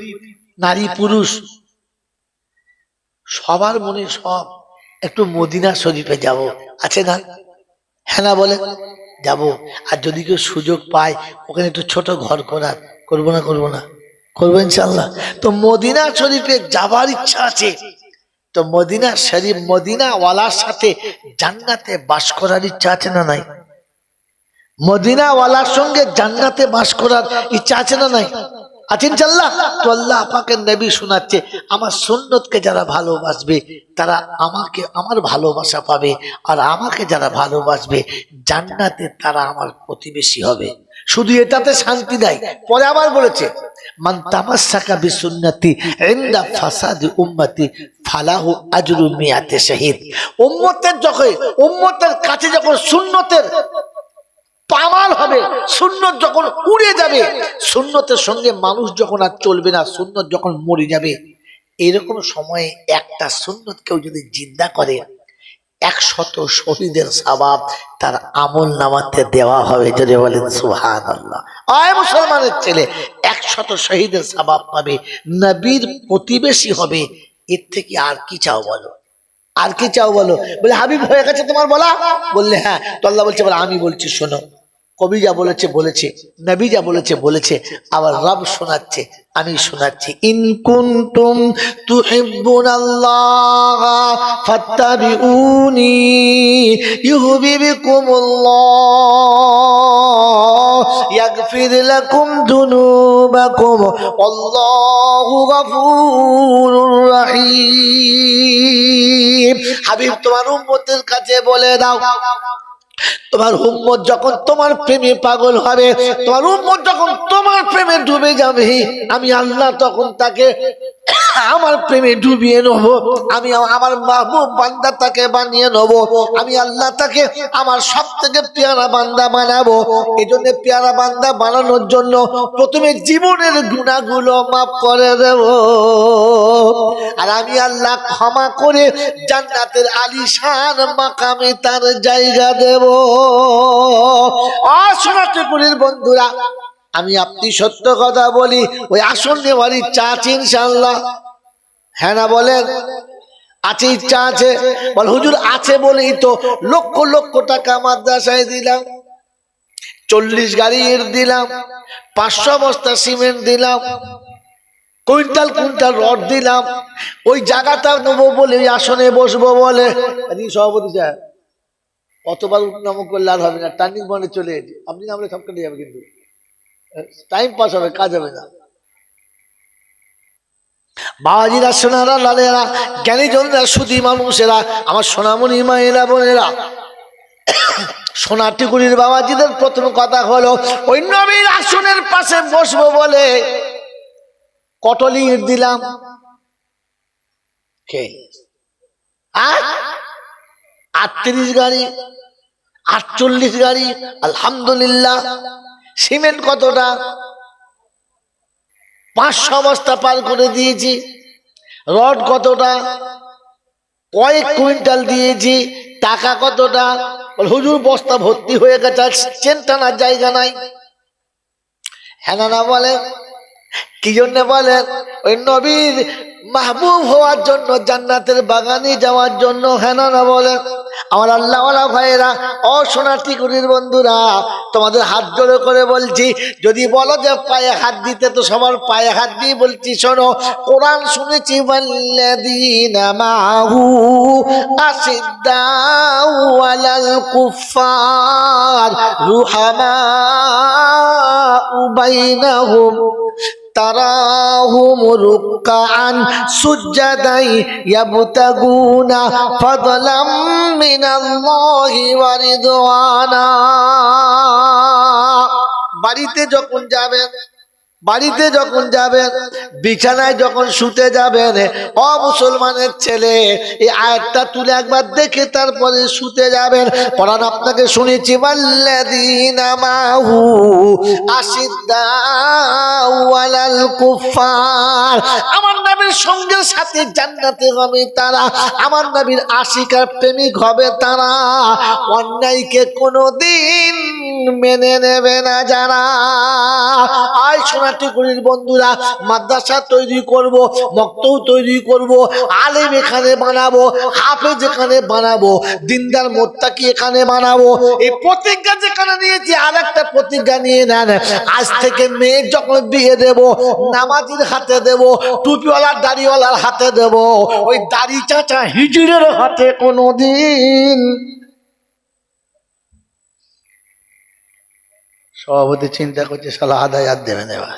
নারী পুরুষ সবার মনে সব একটু মদিনা শরীফে যাব, আছে না? হ্যাঁ না বলে যাব। আর যদি কেউ সুযোগ পায় ওখানে একটু ছোট ঘর করার, করবো না করবো না? করবো ইনশাল্লাহ। তো মদিনা শরীফে যাবার ইচ্ছা আছে। তো মদিনা শরীফ, মদিনা ওয়ালার সাথে জান্নাতে বাস করার ইচ্ছা আছে না নাই? মদিনা ওয়ালার সঙ্গে জান্নাতে বাস করার ইচ্ছা আছে না নাই? আছে ইনশাল্লাহ। তো আল্লাহ পাকের নবী শোনাচ্ছে আমার সুন্নতকে যারা ভালোবাসবে তারা আমাকে, আমার ভালোবাসা পাবে, আর আমাকে যারা ভালোবাসবে জান্নাতে তারা আমার প্রতিবেশী হবে। শুধু এটাতে শান্তি নাই, পরে আবার বলেছে মান তামাসসাকা বিসুন্নতি ইনদা ফাসাদি উম্মতি ফালাহু আজরু মিয়াতে শাহীদ। উম্মতের যখন, উম্মতের কাছে যখন সুন্নতের পামাল হবে, সুন্নত যখন উড়ে যাবে, সুন্নতের সঙ্গে মানুষ যখন আর চলবে না, সুন্নত যখন মরে যাবে, এরকম সময়ে একটা সুন্নত কেউ যদি জিন্দা করে 100 শহীদের সওয়াব তার আমল নামাতে দেওয়া হবে। যদি বলেন সুবহানাল্লাহ। আয় মুসলমানের ছেলে, 100 শহীদের সওয়াব পাবে, নবীর প্রতিবেশী হবে। এর থেকে আর কি চাও বলো? আর কি চাও বলো? বলে হাবিব হয়ে গেছে তোমার বলা? বললে হ্যাঁ। তো আল্লাহ বলছে বলে আমি বলছি শোনো, কবি যা বলেছে বলেছে, নবী যা বলেছে বলেছে, আবার রব শোনাচ্ছে, আমি শোনাচ্ছি। ইন কুনতুম তুহিব্বুনাল্লাহ ফাত্তাবিউনি ইউহিব্বুকুমুল্লাহ ইয়াগফির লাকুম যুনুবাকুম আল্লাহু গফুরুর রহিম। হাবিব তোমার উম্মতের কাছে বলে দাও, তোমার উম্মত যখন তোমার প্রেমে পাগল হবে, তোমার উম্মত যখন তোমার প্রেমে ডুবে যাবে, আমি আল্লাহ তখন তাকে আমার প্রেমে ডুবিয়ে নেব। আমি আমার মাহবুব বান্দা তাকে বানিয়ে নেব। আমি আল্লাহ তাকে আমার সব থেকে পেয়ারা বান্দা বানাবো। এই জন্য পেয়ারা বান্দা বানানোর জন্য প্রথমে জীবনের গুনাহগুলো মাফ করে দেব, আর আমি আল্লাহ ক্ষমা করে জান্নাতের আলিশান মাকামে তার জায়গা দেব। শোনাটুকুরির বন্ধুরা, আমি আপনি সত্য কথা বলি, ওই আসন নেওয়ার ইচ্ছা আছে ইনশাআল্লাহ? হ্যাঁ না বলেন? আছে, ইচ্ছা আছে? বল হুজুর আছে বলেই তো লক্ষ লক্ষ টাকা মাদ্রাসায় দিলাম, 40 গাড়ি ইট দিলাম, 500 বস্তা সিমেন্ট দিলাম, কুইন্টাল কুইন্টাল রড দিলাম, ওই জায়গাটা নেবো বলে, ওই আসনে বসবো বলে। সভাপতি সাহেব অতবার উঠনামো করলে আর হবে না, টার্নিং পয়েন্টে চলে এসেছি, আপনি আমরা সব কেটে যাবে, কিন্তু টাইম পাস হবে, কাজ হবে না। বাবাজিরা, সোনারা, লালেরা, জ্ঞানীজনরা, সুধী মানুষেরা, আমার সোনামণি মায়েরা, বোনেরা, সোনাটিকুড়ির বাবাজিদের প্রথম কথা হলো ওই নবীর আসনের পাশে বসবো বলে কটলি ইট দিলাম। 38 গাড়ি, 48 গাড়ি, আলহামদুলিল্লাহ। সিমেন্ট কতটা? 500 বস্তা পার করে দিয়েছি। রড কতটা? কয়েক কুইন্টাল দিয়েছি। টাকা কতটা? হুজুর বস্তা ভর্তি হয়ে গেছে, চেন টানার জায়গা নাই। হ্যাঁ না বলেন? কি জন্য বলেন? ওই নবীর মাহবুব হওয়ার জন্য, জান্নাতের বাগানে যাওয়ার জন্য। হ্যাঁ না বলেন? আমার আল্লাহওয়ালা ভাইয়েরা, সোনাটিকুড়ির বন্ধুরা, তোমাদের হাত জোড়ো করে বলছি, যদি বলো যে পায়ে হাত দিতে, তো সবার পায়ে হাত দিয়ে বলছি শোনো, কোরআন শুনেছি ওয়াল্লাযীনা মাহু আশিদ্দাউ আলাল কুফফার রুহামাউ বাইনাহুম তারাহুম রুকআন সুজদান ইয়াবতাগুনা ফাদলাম মিনাল্লাহি ওয়া রিদওয়ানা। বাড়িতে যখন যাবেন, বাড়িতে যখন যাবেন, বিছানায় যখন শুতে যাবেন, ও মুসলমানের ছেলে, এই আয়াতটা তুলে একবার দেখে তারপরে শুতে যাবেন। কোরআন আপনাকে শুনেছি, ওয়াল্লাযীনা মাহু আশিদ্দাউ আলাল কুফার, আমার নবীর সঙ্গে সাথে জান্নাতে হবে তারা, আমার নবীর আশিকার প্রেমিক হবে তারা, অন্যায়কে কোনোদিন মেনে নেবে না যারা। আয় সোনাটিকুড়ির বন্ধুরা, মাদ্রাসা তৈরি করব, মক্তব তৈরি করব, আলেম এখানে বানাবো, হাফেজ এখানে বানাবো, দিনদার মোত্তাকি এখানে বানাবো। এই প্রতিজ্ঞা যেখানে নিয়েছি, আর একটা প্রতিজ্ঞা নিয়ে নেন, আজ থেকে মেয়ের যখন বিয়ে দেব, নামাজির হাতে দেব, টুপিওয়ালার দাড়িওয়ালার হাতে দেব, ওই দাড়ি চাচা হিজড়ের হাতে কোনোদিন। সভাপতি চিন্তা করছে শালা আদায় আর দেবেন এবার।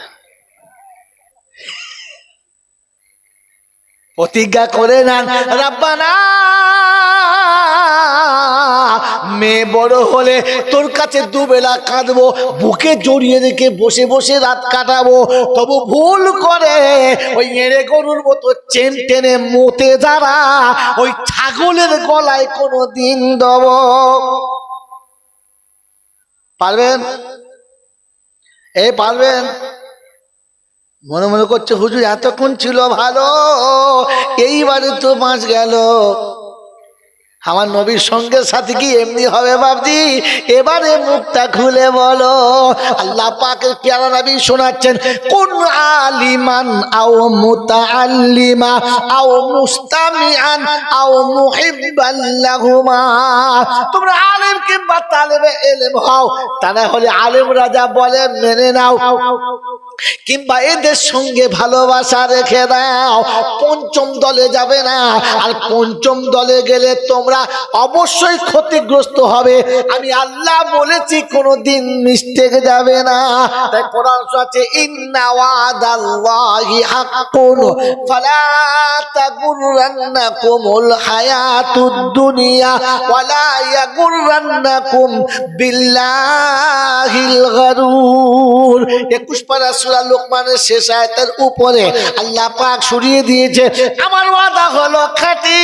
প্রতিজ্ঞা করে নেন, রাব্বানা মেয়ে বড় হলে তোর কাছে দুবেলা কাঁদবো, বুকে জড়িয়ে রেখে বসে বসে রাত কাটাবো, তবু ভুল করে ওই এড়ে গরুর মতো চেন টেনে মোতে যারা, ওই ছাগলের গলায় কোনো দিন দেব। পারবেন? পারবেন? মনে মনে করছে হুজুর এতক্ষণ ছিল ভালো, এইবারে তো মাস গেল। আমার নবীর সঙ্গে সাথে কি এমনি হবে বাবজি? এবারে মুখটা খুলে বলো। আল্লাহ পাকের প্যারা নবী শোনাচ্ছেন, কুন আলিমান আও মুতাআল্লিমা আও মুস্তামিআন আও মুহিব্বান লাহুমা, তোমরা আলেম কিংবা তালেবে ইলম হও, তা না হলে আলেম রাজা বলে মেনে নাও, কিংবা এদের সঙ্গে ভালোবাসা রেখে দাও। পঞ্চম দলে যাবে না, আর পঞ্চম দলে গেলে তোমরা অবশ্যই ক্ষতিগ্রস্ত হবে। আমি আল্লাহ বলেছি কোনোদিন মিস্টেক যাবে না। তাই কোরআন আছে, ইন্না ওয়াদাল্লাহি হাক্কুন ফালা তাগুররান্নাকুমুল হায়াতুদ দুনিয়া ওয়ালা ইয়াগুররান্নাকুম বিল্লাহিল গারুর। 21 পারা সূরা লোকমানের শেষ আয়াতের উপরে আল্লাহ পাক শুনিয়ে দিয়েছে, আমার ওয়াদা হলো খাঁটি,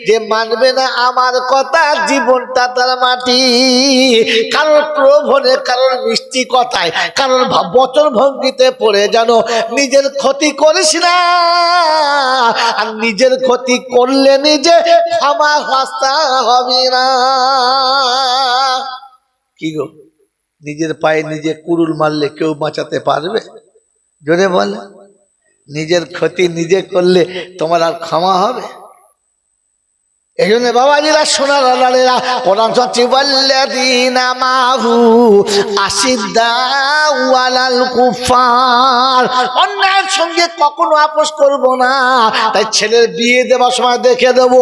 যে মানবে না আমার কথা জীবনটা তার মাটি। কারোর প্রলোভনে, কারোর মিষ্টি কথায়, কারোর বচন ভঙ্গিতে পড়ে জানো নিজের ক্ষতি করিস না, আর নিজের ক্ষতি করলে নিজে ক্ষমা হস্তা হবে না। কি গো, নিজের পায়ে নিজে কুড়ুল মারলে কেউ বাঁচাতে পারবে? জোরে বলে, নিজের ক্ষতি নিজে করলে তোমার আর ক্ষমা হবে? এই জন্য বাবাজিরা, সোনার লালেরা, কোরআন হচ্ছে ওয়াল্লাযীনা মাহু আশিদ্দাউ আলাল কুফার, অন্যায়ের সঙ্গে কখনো আপোষ করব না। তাই ছেলের বিয়ে দেওয়ার সময় দেখে দেব,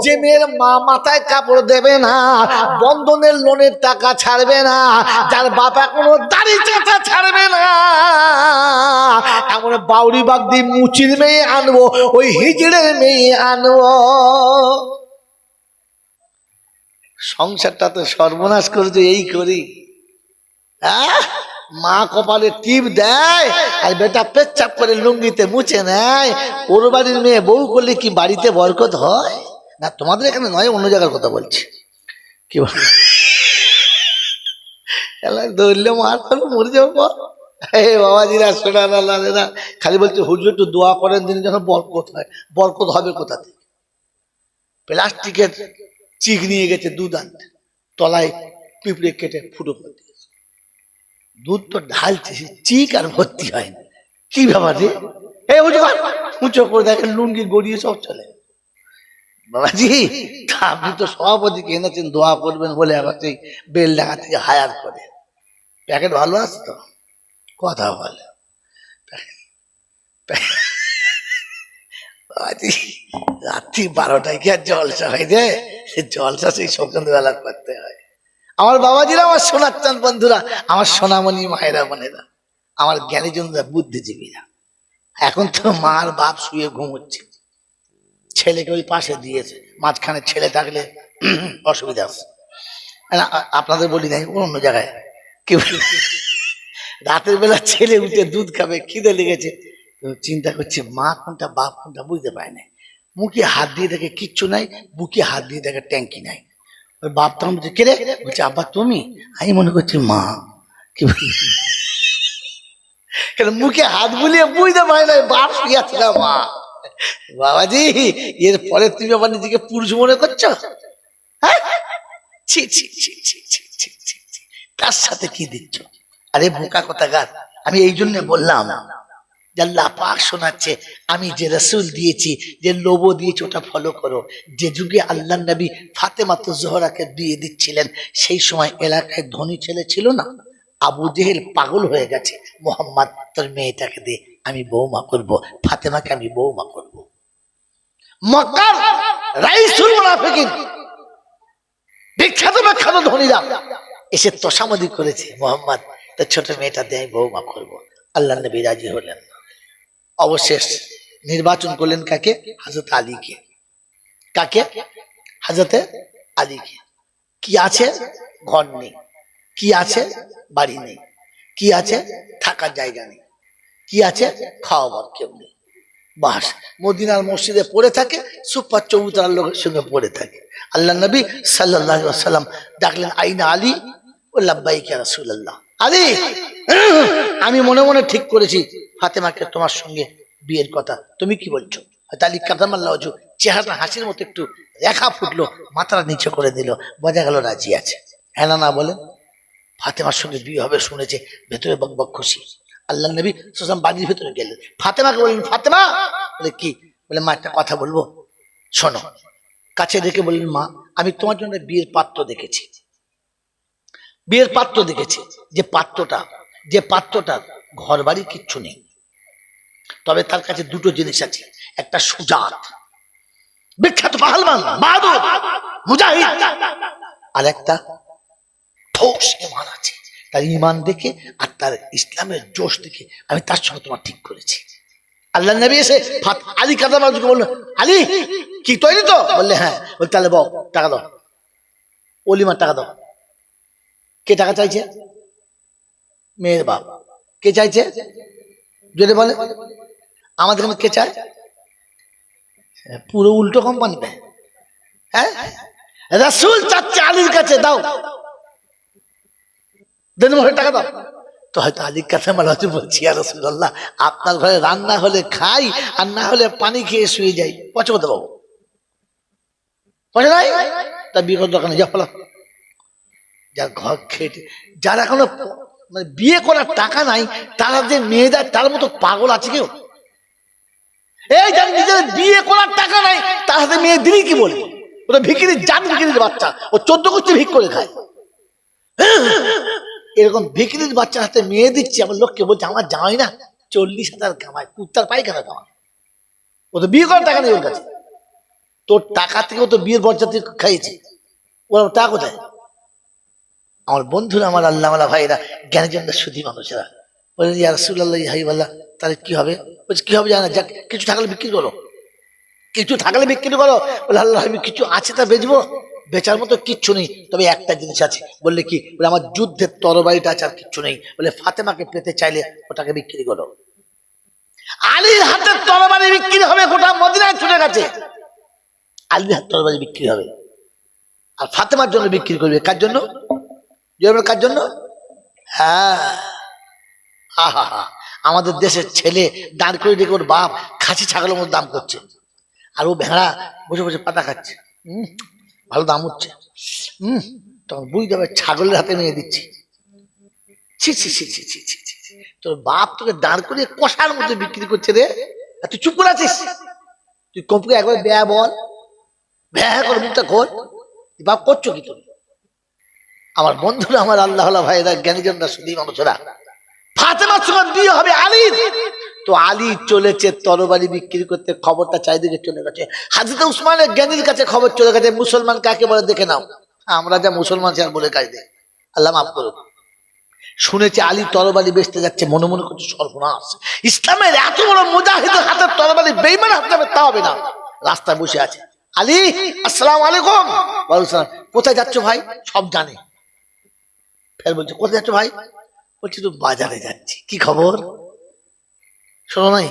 যে মেয়ের মা মাথায় কাপড় দেবে না, বন্ধনের লোনের টাকা ছাড়বে না, যার বাপ এখনো দাড়ি চাচা ছাড়বে না, এমন বাউরি বাগদি মুচির মেয়ে আনবো, ওই হিজড়ের মেয়ে আনবো। সংসারটা তো সর্বনাশ করছে এই করি। মা কপালে টিপ দেয় আর বেটা পেচ্ছাপ করে লুঙ্গিতে মুছে নেয়। ওর বাড়ির মেয়ে বউ করলে কি বাড়িতে বরকত হয়? না, তোমাদের এখানে নয়, অন্য জায়গার কথা বলছি। কি বল, ধরলে মার খাবো, মরে যাবো পর। বাবাজিরা, সোনা লালেরা, খালি বলছে হুজুর একটু দোয়া করেন, দিন যখন বরকত হয়। বরকত হবে কোথা থেকে? প্লাস্টিকের চিক নিয়ে গেছে, দুধ আনতে, তলায় পিঁপড়ে কেটে ফুটো করে দিয়েছে, দুধ তো ঢালছে, চিক আর ভর্তি হয় না। কি ব্যাপার রে? উঁচু করে দেখেন লুঙ্গি গড়িয়ে সব চলে। বাবাজি, আপনি তো সভাপতিকে এনেছেন দোয়া করবেন বলে, আবার সেই বেলডাঙ্গা থেকে হায়ার করে। প্যাকেট ভালো আসতো, কথা বলে। রাত্রি 12টায় কি আর জলসা হয় রে? জলসা সেই সন্ধ্যাবেলা করতে হয়। আমার বাবাজিরা, আমার সোনার চাঁদ বন্ধুরা, আমার সোনামণি মায়েরা বোনেরা, আমার জ্ঞানীজনরা, বুদ্ধিজীবীরা, এখন তো মার বাপ শুয়ে ঘুমোচ্ছে, ছেলেকে ওই পাশে দিয়েছে। মাঝখানে ছেলে থাকলে অসুবিধা আছে। আপনাদের বলি নাই, অন্য জায়গায় কি রাতের বেলা ছেলে উঠে দুধ খাবে, খিদে লেগেছে, তো চিন্তা করছে মা কোনটা বাপ কোনটা বুঝতে পারে না। মুখে হাত দিয়ে দেখে কিচ্ছু নাই, বুকে হাত দিয়ে দেখে ট্যাঙ্কি নাই। ওই বাপ তখন বলছে কে রে? বলছে আব্বা তুমি। আমি মনে করছি মা। কি কেন মুখে হাত বুলিয়ে বুঝতে পারে না বাপ শুয়েছে না মা। বাবাজি, এর পরে তুমি আবার নিজেকে পুরুষ মনে করছো? হ্যাঁ, ছি ছি ছি ছি ছি ছি ছি ছি। কার সাথে কি দিচ্ছ? আরে বোকা কথাকার, আমি এই জন্য বললাম যে আল্লাহ পাক শোনাচ্ছে আমি যে রসুল দিয়েছি, যে লোবো দিয়েছি ওটা ফলো করো। যে যুগে আল্লাহ নবী ফাতেমা তো জোহরাকে বিয়ে দিচ্ছিলেন, সেই সময় এলাকায় ধনী ছেলে ছিল না। আবু জেহেল পাগল হয়ে গেছে, মোহাম্মদ তোর মেয়েটাকে দে, আমি বৌমা করব, ফাতেমাকে আমি বৌমা করব। মক্কার রাইসুল মুনাফিকিন, বিখ্যাত বিখ্যাত ধনীরা এসে তোষামদি করেছে, মোহাম্মদ তোর ছোট মেয়েটা দিয়ে আমি বৌমা করবো। আল্লাহ নবী রাজি হলেন। অবশেষ নির্বাচন করলেন কাকে? হযরত আলীকে। কাকে? হযরত আলীকে। কি আছে? ঘর নেই। কি আছে? বাড়ি নেই। কি আছে? থাকার জায়গা নেই। কি আছে? খাওয়াবার কেউ নেই। বাস মদিনার মসজিদে পড়ে থাকে, সুপার চৌতারার লোকের সঙ্গে পড়ে থাকে। আল্লাহ নবী সাল্লাল্লাহু আলাইহি ওয়াসাল্লাম ডাকলেন আইনা আলী? ও লাব্বাইক ইয়া রাসূলুল্লাহ। আলী, আমি মনে মনে ঠিক করেছি ফাতেমাকে তোমার সঙ্গে বিয়ের কথা, তুমি কি বলছো? আলী কাদামাল্লাহু ওয়াজহু, চেহারাটা হাসির মতো একটু রেখা ফুটলো, মাথাটা নিচে করে দিল, বোঝা গেল রাজি আছে। হ্যাঁ না না বলেন? ফাতেমার সঙ্গে বিয়ে হবে শুনেছে, ভেতরে বকবক খুশি। আল্লাহ নবী সাল্লাল্লাহু আলাইহি ওয়াসাল্লাম বাড়ির ভেতরে গেলেন, ফাতেমাকে বললেন ফাতেমা। বলে কি? বলে মা একটা কথা বলবো, শোনো। কাছে দেখে বললেন মা, আমি তোমার জন্য বিয়ের পাত্র দেখেছি। বিয়ের পাত্র দেখেছি, যে পাত্রটা ঘর বাড়ি কিচ্ছু নেই, তবে তার কাছে দুটো জিনিস আছে। একটা সুজাত, বিখ্যাত পাহলওয়ান, বাহাদুর মুজাহিদ, আর একটা ঠোস ইমান আছে। তার ইমান দেখে আর তার ইসলামের জোশ দেখে আমি তার সঙ্গে তোমার ঠিক করেছি। আল্লাহ নবী এসে আলী কাদামাকে বললেন, আলী কি তৈরি তো? বললে হ্যাঁ। বল তাহলে বল, টাকা দাও, অলিমার টাকা দাও। কে টাকা চাইছে? মেয়ের বাপ। কে চাইছে? যদি বলে আমাদের এখানে কে চায়? পুরো উল্টো কোম্পানি। হ্যাঁ, রাসূল চাচ্ছে আলীর কাছে, দাও দেন ঘরে টাকা দাও। তো হয়তো আলীর কাছে মালাতে বলছি, ইয়া রাসূলুল্লাহ, আপনার ঘরে রান্না হলে খাই, আর না হলে পানি খেয়ে শুয়ে যাই, পছন্দ দেবো পছন্দ নাই, তা বিয়ে দোকানে যা ফেলা। যার ঘর খেটে, যার এখনো মানে বিয়ে করার টাকা নাই, তারা যে মেয়ে দেয় তার মতো পাগল আছে কেউ? এই যার নিজের বিয়ে করার টাকা নাই, তার হাতে মেয়ে দিলি কি বলে? ওটা ভিখিরির জাত, ভিখিরির বাচ্চা, ও 14 গোষ্ঠী ভিক করে খায়। এরকম ভিখিরির বাচ্চার হাতে মেয়ে দিচ্ছে, আমার লোককে বলছে আমার জামাই না 40,000 কামায়, কুত্তার পায়খানা কামায়, ও তো বিয়ে করার টাকা নেই ওর কাছে। তোর টাকা থেকে ও তো বিয়ের বরযাত্রী খাইয়েছে, ওরা টাকা কোথায়? আমার বন্ধুরা, আমার আল্লাহওয়ালা ভাইরা, জ্ঞানীজনরা, সুধী মানুষেরা বলেন, ইয়া রাসূলুল্লাহ হাবিবাল্লাহ, তাহলে কি হবে? বলছে কি হবে জানা, যাক কিছু থাকলে বিক্রি করো, কিছু থাকলে বিক্রি করো। বলে আল্লাহ আমি কিছু আছে তা বেচবো? বেচার মতো কিচ্ছু নেই, তবে একটা জিনিস আছে। বললে কি? বলে আমার যুদ্ধের তরবারিটা আছে, আর কিচ্ছু নেই। বলে ফাতেমাকে পেতে চাইলে ওটাকে বিক্রি করো। আলীর হাতের তরবারি বিক্রি হবে, গোটা মদিনায় ছুটে গেছে। আলীর হাতের তরবারি বিক্রি হবে, আর ফাতেমার জন্য বিক্রি করবে। কার জন্য? কার জন্য? হ্যাঁ, হা হা হা। আমাদের দেশের ছেলে দাঁড় করে রেখে ওর বাপ খাসি ছাগলের মতো দাম করছে, আর ও ভেড়া বসে বসে পাতা খাচ্ছে। ভালো দাম হচ্ছে। তখন বুঝতে হবে ছাগলের হাতে নিয়ে দিচ্ছি। ছি ছি ছি ছি ছি ছি ছি। তোর বাপ তোকে দাঁড় করে কষার মধ্যে বিক্রি করছে রে, আর তুই চুপ করে আছিস? তুই কম্পুকে একবার ব্যয় বল, ব্যয় করে মুখটা খোল, বাপ করছো কি তুমি? আমার বন্ধুরা, আমার আল্লাহ ভাইরা, জ্ঞানীজনরা, সুধী মানুষেরা, ফাতেমার সঙ্গে বিয়ে হবে আলীর। তো আলী চলেছে তরবারি বিক্রি করতে, খবরটা চারিদিকে চলে গেছে। হযরত উসমানের জ্ঞানীর কাছে খবর চলে গেছে, মুসলমান কাকে বলে দেখে নাও। আমরা যা মুসলমান সে বলে কাজ দেয়, আল্লাহ মাফ করুন। শুনেছে আলী তরবারি বেচতে যাচ্ছে, মনে মনে করছে সর্বনাশ, ইসলামের এত বড় মুজাহিদের হাতের তরবারি বেঈমানের হাতে তা হবে না। রাস্তায় বসে আছে। আলী, আসসালামু আলাইকুম। ওয়ালাইকুম সালাম। কোথায় যাচ্ছ ভাই? সব জানে। ফের বলছে কোথায় যাচ্ছ ভাই? বলছি তো বাজারে যাচ্ছি। কি খবর? শোনো নাই,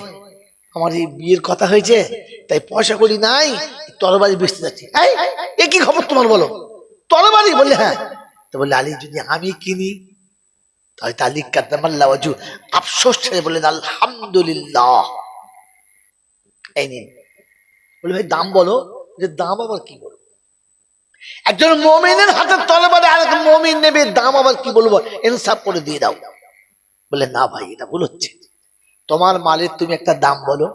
আমার এই বিয়ের কথা হয়েছে, তাই পয়সা করি নাই, তরবারি বেচতে যাচ্ছি। এই, এ কি খবর তোমার বলো? তরবারি? বললে হ্যাঁ। তো বললে আলী যদি আমি কিনি, হয়তো আলী কাদ্দামাল্লাহ ওয়াজহু আফসোস ছেড়ে বললেন আলহামদুলিল্লাহ, এই নিন। বলে ভাই দাম বলো। যে দাম আবার কি বলবো? একজন মুমিনের হাতে তরবারি আরেক মুমিন নেবে, দাম আবার কি বলবো? ইনসাফ করে দিয়ে দাও। বলে না ভাই, এটা ভুল হচ্ছে। তোমার মালের তুমি একটা দাম বলো,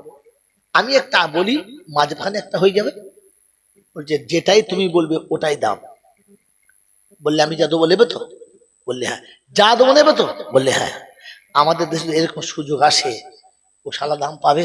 আমি একটা বলি, মাঝখানে একটা হয়ে যাবে। বলছে যেটাই তুমি বলবে ওটাই দাম। বললে আমি যা দেবো নেবে তো? বললে হ্যাঁ। যা দেবো নেবে তো? বললে হ্যাঁ। আমাদের দেশে এরকম সুযোগ আসে, ও শালা দাম পাবে?